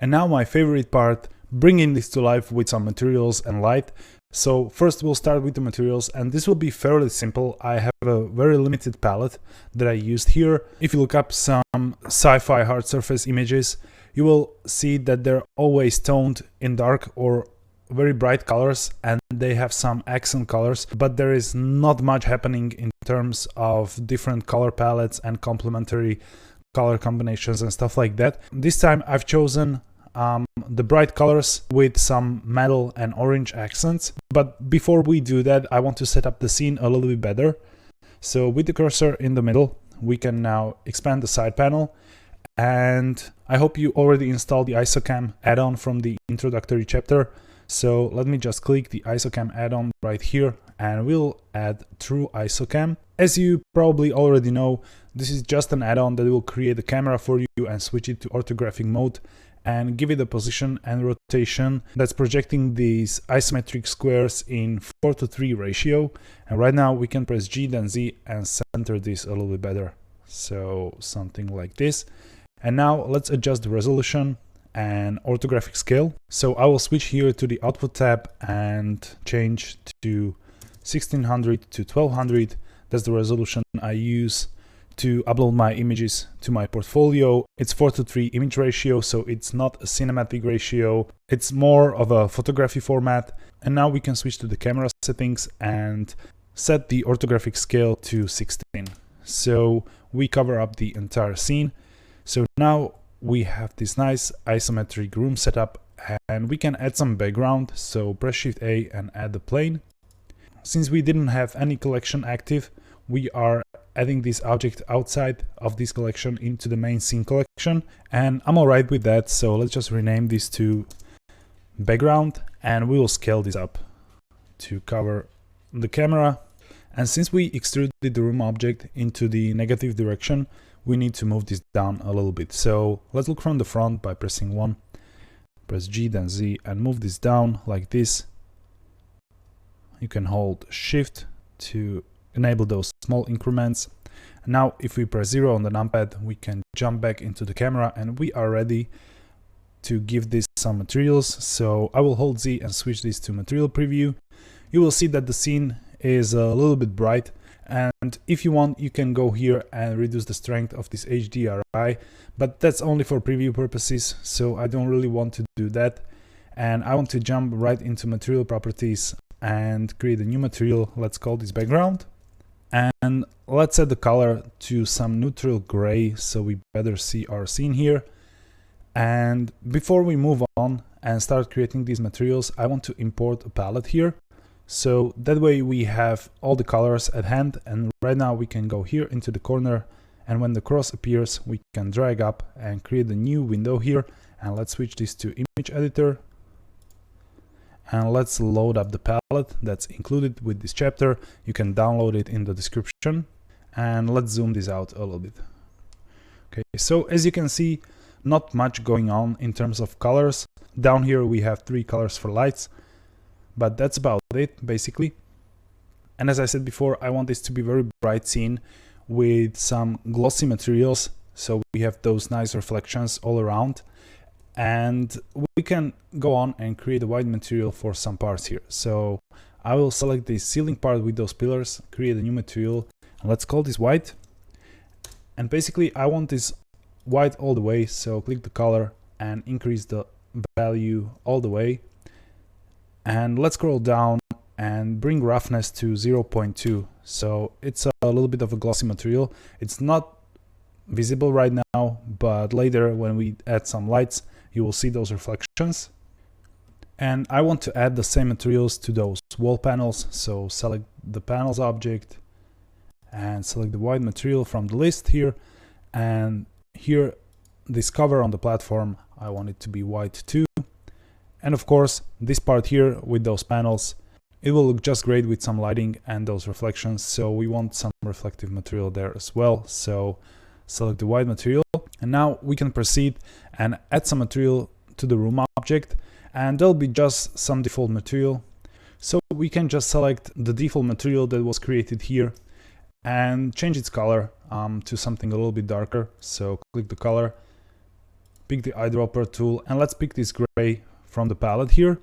And now my favorite part, bringing this to life with some materials and light. So first we'll start with the materials, and this will be fairly simple. I have a very limited palette that I used here. If you look up some sci-fi hard surface images, you will see that they're always toned in dark or very bright colors, and they have some accent colors, but there is not much happening in terms of different color palettes and complementary color combinations and stuff like that. This time I've chosen the bright colors with some metal and orange accents. But before we do that, I want to set up the scene a little bit better. So with the cursor in the middle, we can now expand the side panel. And I hope you already installed the ISOCAM add-on from the introductory chapter. So let me just click the ISOCAM add-on right here, and we'll add True ISOCAM. As you probably already know, this is just an add-on that will create a camera for you and switch it to orthographic mode and give it a position and rotation that's projecting these isometric squares in 4:3 ratio. And right now we can press G then Z and center this a little bit better. So something like this. And now let's adjust the resolution and orthographic scale. So I will switch here to the output tab and change to 1600 to 1200. That's the resolution I use to upload my images to my portfolio. It's 4:3 image ratio, so it's not a cinematic ratio. It's more of a photography format. And now we can switch to the camera settings and set the orthographic scale to 16. So we cover up the entire scene. So now we have this nice isometric room setup, and we can add some background. So press Shift A and add the plane. Since we didn't have any collection active, we are adding this object outside of this collection into the main scene collection, and I'm alright with that. So let's just rename this to background, and we will scale this up to cover the camera. And since we extruded the room object into the negative direction, we need to move this down a little bit. So let's look from the front by pressing 1, press G then Z and move this down like this. You can hold Shift to enable those small increments. Now if we press 0 on the numpad, we can jump back into the camera, and we are ready to give this some materials. So I will hold Z and switch this to material preview. You will see that the scene is a little bit bright, and if you want, you can go here and reduce the strength of this HDRI, but that's only for preview purposes, so I don't really want to do that. And I want to jump right into material properties and create a new material. Let's call this background, and let's set the color to some neutral gray so we better see our scene here. And before we move on and start creating these materials, I want to import a palette here. So that way we have all the colors at hand, and right now we can go here into the corner, and when the cross appears we can drag up and create a new window here. And let's switch this to image editor, and let's load up the palette that's included with this chapter. You can download it in the description, and let's zoom this out a little bit. Okay, so as you can see, not much going on in terms of colors. Down here we have 3 colors for lights, but that's about it basically. And as I said before, I want this to be very bright scene with some glossy materials, so we have those nice reflections all around. And we can go on and create a white material for some parts here. So I will select the ceiling part with those pillars, create a new material, and let's call this white. And basically I want this white all the way, so click the color and increase the value all the way. And let's scroll down and bring roughness to 0.2. So it's a little bit of a glossy material. It's not visible right now, but later when we add some lights, you will see those reflections. And I want to add the same materials to those wall panels. So select the panels object and select the white material from the list here. And here, this cover on the platform, I want it to be white too. And of course, this part here with those panels, it will look just great with some lighting and those reflections. So we want some reflective material there as well. So select the white material, and now we can proceed and add some material to the room object, and there'll be just some default material. So we can just select the default material that was created here and change its color to something a little bit darker. So click the color, pick the eyedropper tool, and let's pick this gray from the palette here.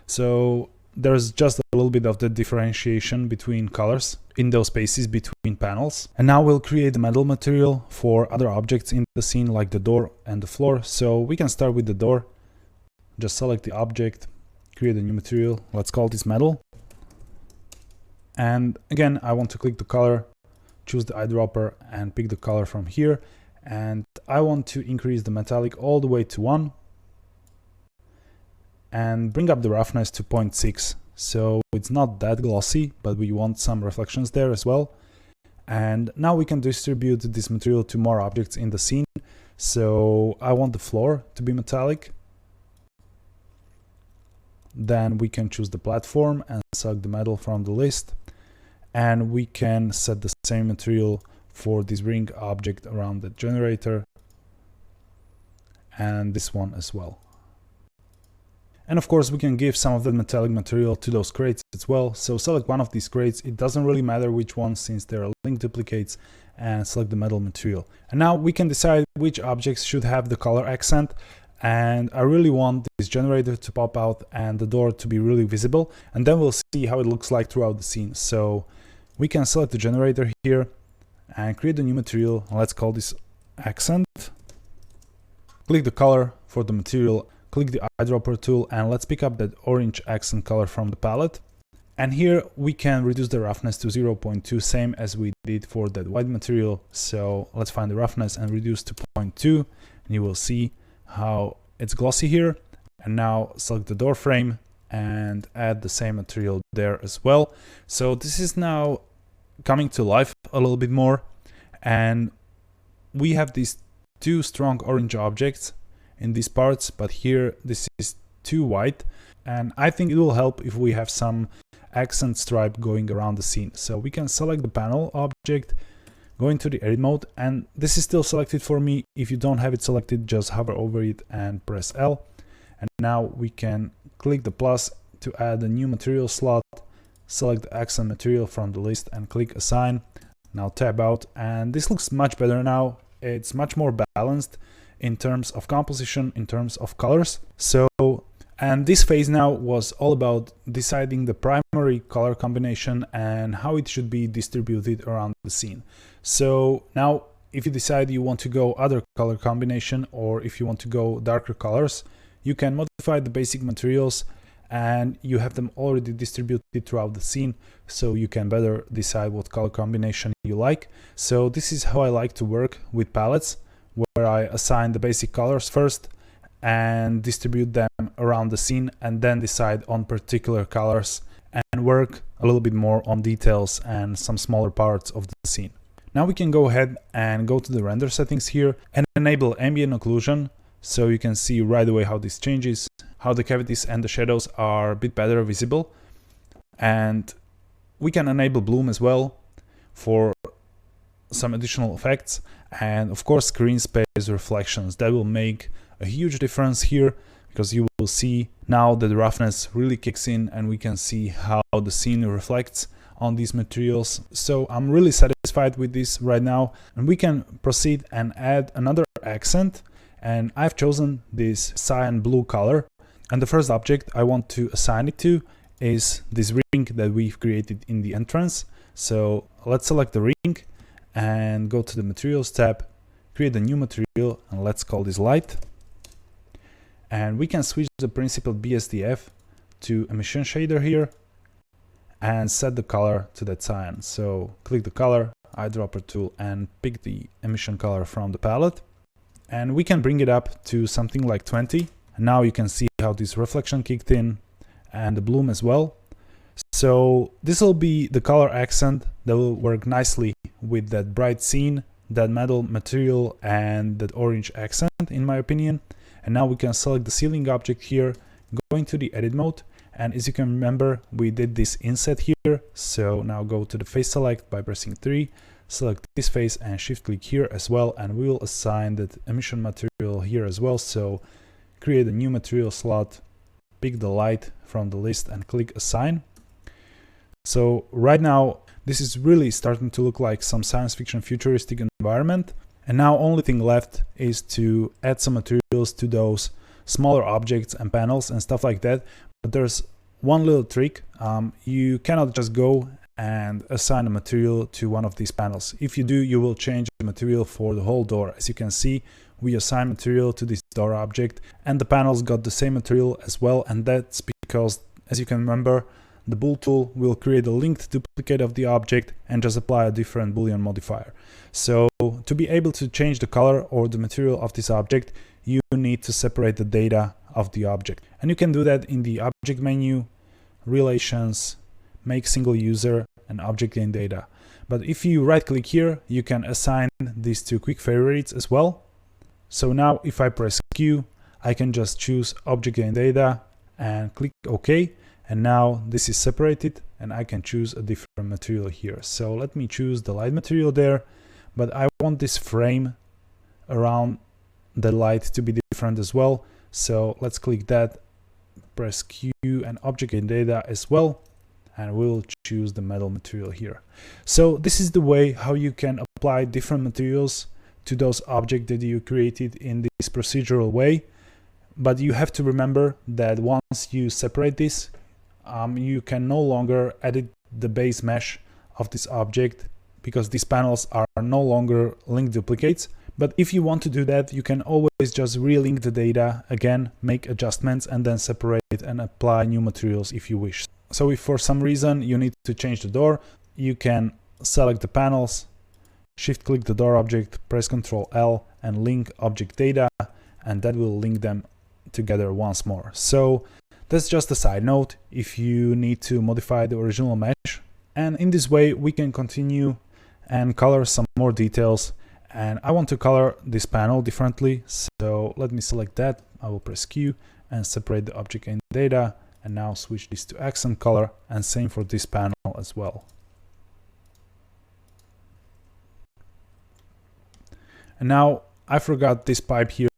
So there's just a little bit of the differentiation between colors in those spaces between panels. And now we'll create the metal material for other objects in the scene, like the door and the floor. So we can start with the door. Just select the object, create a new material. Let's call this metal. And again, I want to click the color, choose the eyedropper and pick the color from here. And I want to increase the metallic all the way to 1 and bring up the roughness to 0.6. So it's not that glossy, but we want some reflections there as well. And now we can distribute this material to more objects in the scene. So I want the floor to be metallic. Then we can choose the platform and select the metal from the list. And we can set the same material for this ring object around the generator. And this one as well. And of course, we can give some of that metallic material to those crates as well. So select one of these crates. It doesn't really matter which one since they are link duplicates, and select the metal material. And now we can decide which objects should have the color accent. And I really want this generator to pop out and the door to be really visible. And then we'll see how it looks like throughout the scene. So we can select the generator here and create a new material. Let's call this accent. Click the color for the material. Click the eyedropper tool and let's pick up that orange accent color from the palette. And here we can reduce the roughness to 0.2, same as we did for that white material. So let's find the roughness and reduce to 0.2, and you will see how it's glossy here. And now select the door frame and add the same material there as well. So this is now coming to life a little bit more. And we have these two strong orange objects in these parts, but here this is too white, and I think it will help if we have some accent stripe going around the scene. So we can select the panel object, go into the edit mode, and this is still selected for me. If you don't have it selected, just hover over it and press L. And now we can click the plus to add a new material slot, select the accent material from the list and click assign. Now tab out, and this looks much better now. It's much more balanced in terms of composition, in terms of colors. So, and this phase now was all about deciding the primary color combination and how it should be distributed around the scene. So now if you decide you want to go other color combination, or if you want to go darker colors, you can modify the basic materials and you have them already distributed throughout the scene, so you can better decide what color combination you like. So this is how I like to work with palettes, where I assign the basic colors first and distribute them around the scene, and then decide on particular colors and work a little bit more on details and some smaller parts of the scene. Now we can go ahead and go to the render settings here and enable ambient occlusion, so you can see right away how this changes, how the cavities and the shadows are a bit better visible. And we can enable bloom as well for some additional effects, and of course screen space reflections. That will make a huge difference here, because you will see now that the roughness really kicks in and we can see how the scene reflects on these materials. So I'm really satisfied with this right now, and we can proceed and add another accent. And I've chosen this cyan blue color, and the first object I want to assign it to is this ring that we've created in the entrance. So let's select the ring and go to the materials tab, create a new material, and let's call this light. And we can switch the principled BSDF to emission shader here and set the color to that cyan. So click the color, eyedropper tool, and pick the emission color from the palette. And we can bring it up to something like 20. And now you can see how this reflection kicked in and the bloom as well. So this will be the color accent that will work nicely with that bright scene, that metal material, and that orange accent, in my opinion. And now we can select the ceiling object here, go into the edit mode, and as you can remember, we did this inset here. So now go to the face select by pressing 3, select this face and shift click here as well, and we will assign that emission material here as well. So create a new material slot, pick the light from the list and click assign. So right now this is really starting to look like some science fiction futuristic environment, And now only thing left is to add some materials to those smaller objects and panels and stuff like that. But there's one little trick. You cannot just go and assign a material to one of these panels. If you do, you will change the material for the whole door. As you can see, we assign material to this door object and the panels got the same material as well, and that's because, as you can remember, the bool tool will create a linked duplicate of the object and just apply a different boolean modifier. So to be able to change the color or the material of this object, you need to separate the data of the object. And you can do that in the object menu, relations, make single user, and object gain data. But if you right click here, you can assign these two quick favorites as well. So now if I press Q, I can just choose object gain data and click OK. And now this is separated and I can choose a different material here. So let me choose the light material there, but I want this frame around the light to be different as well. So let's click that, press Q and object gain data as well, and we'll choose the metal material here. So this is the way how you can apply different materials to those objects that you created in this procedural way. But you have to remember that once you separate this, you can no longer edit the base mesh of this object because these panels are no longer linked duplicates. But if you want to do that, you can always just relink the data again, make adjustments, and then separate and apply new materials if you wish. So if for some reason you need to change the door, you can select the panels, shift click the door object, press Ctrl L and link object data, and that will link them together once more. So that's just a side note if you need to modify the original mesh. And in this way we can continue and color some more details. And I want to color this panel differently, so let me select that. I will press Q and separate the object and data, and now switch this to accent color, and same for this panel as well. And now I forgot this pipe here,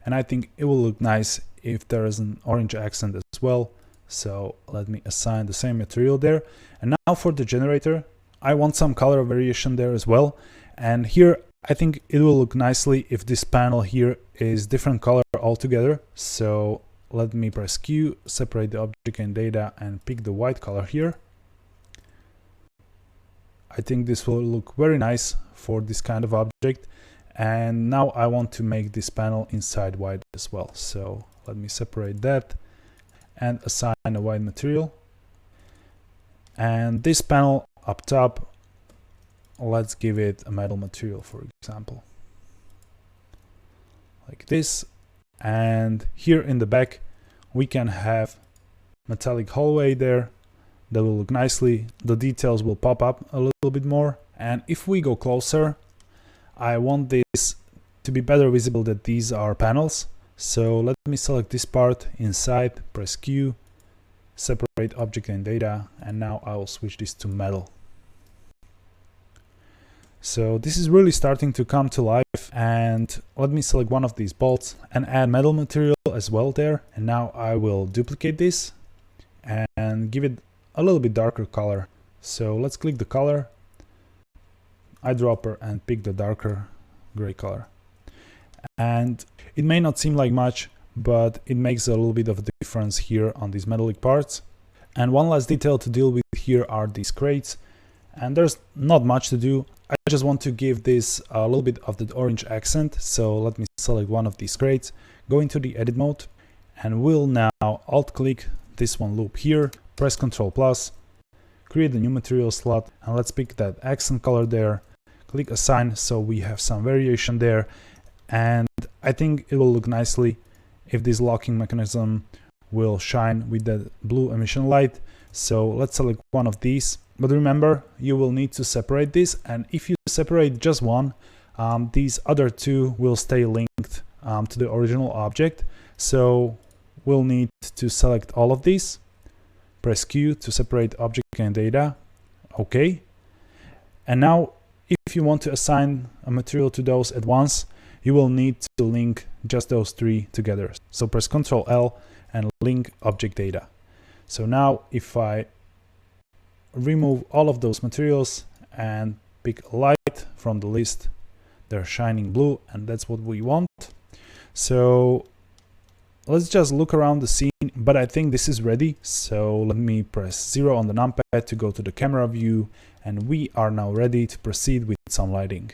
and I think it will look nice if there is an orange accent as well. So let me assign the same material there. And now for the generator, I want some color variation there as well. And here I think it will look nicely if this panel here is different color altogether. So let me press Q, separate the object and data, and pick the white color here. I think this will look very nice for this kind of object. And now I want to make this panel inside white as well. So let me separate that and assign a white material. And this panel up top, let's give it a metal material, for example, like this. And here in the back we can have metallic hallway there that will look nicely. The details will pop up a little bit more, and if we go closer, I want this to be better visible that these are panels. So let me select this part inside, press Q, separate object and data, and now I will switch this to metal. So this is really starting to come to life, and let me select one of these bolts and add metal material as well there. And now I will duplicate this and give it a little bit darker color. So let's click the color, eyedropper, and pick the darker gray color. And it may not seem like much, but it makes a little bit of a difference here on these metallic parts. And one last detail to deal with here are these crates, and there's not much to do. I just want to give this a little bit of the orange accent. So let me select one of these crates, go into the edit mode, and we'll now alt click this one loop here, press Ctrl plus, create a new material slot, and let's pick that accent color there, click assign, so we have some variation there. And I think it will look nicely if this locking mechanism will shine with that blue emission light. So let's select one of these. But remember, you will need to separate this, and if you separate just one, these other two will stay linked to the original object. So we'll need to select all of these, press Q to separate object and data, OK. And now if you want to assign a material to those at once, you will need to link just those three together. So press Ctrl L and link object data. So now if I remove all of those materials and pick light from the list, they're shining blue, and that's what we want. So let's just look around the scene, but I think this is ready. So let me press 0 on the numpad to go to the camera view, and we are now ready to proceed with some lighting.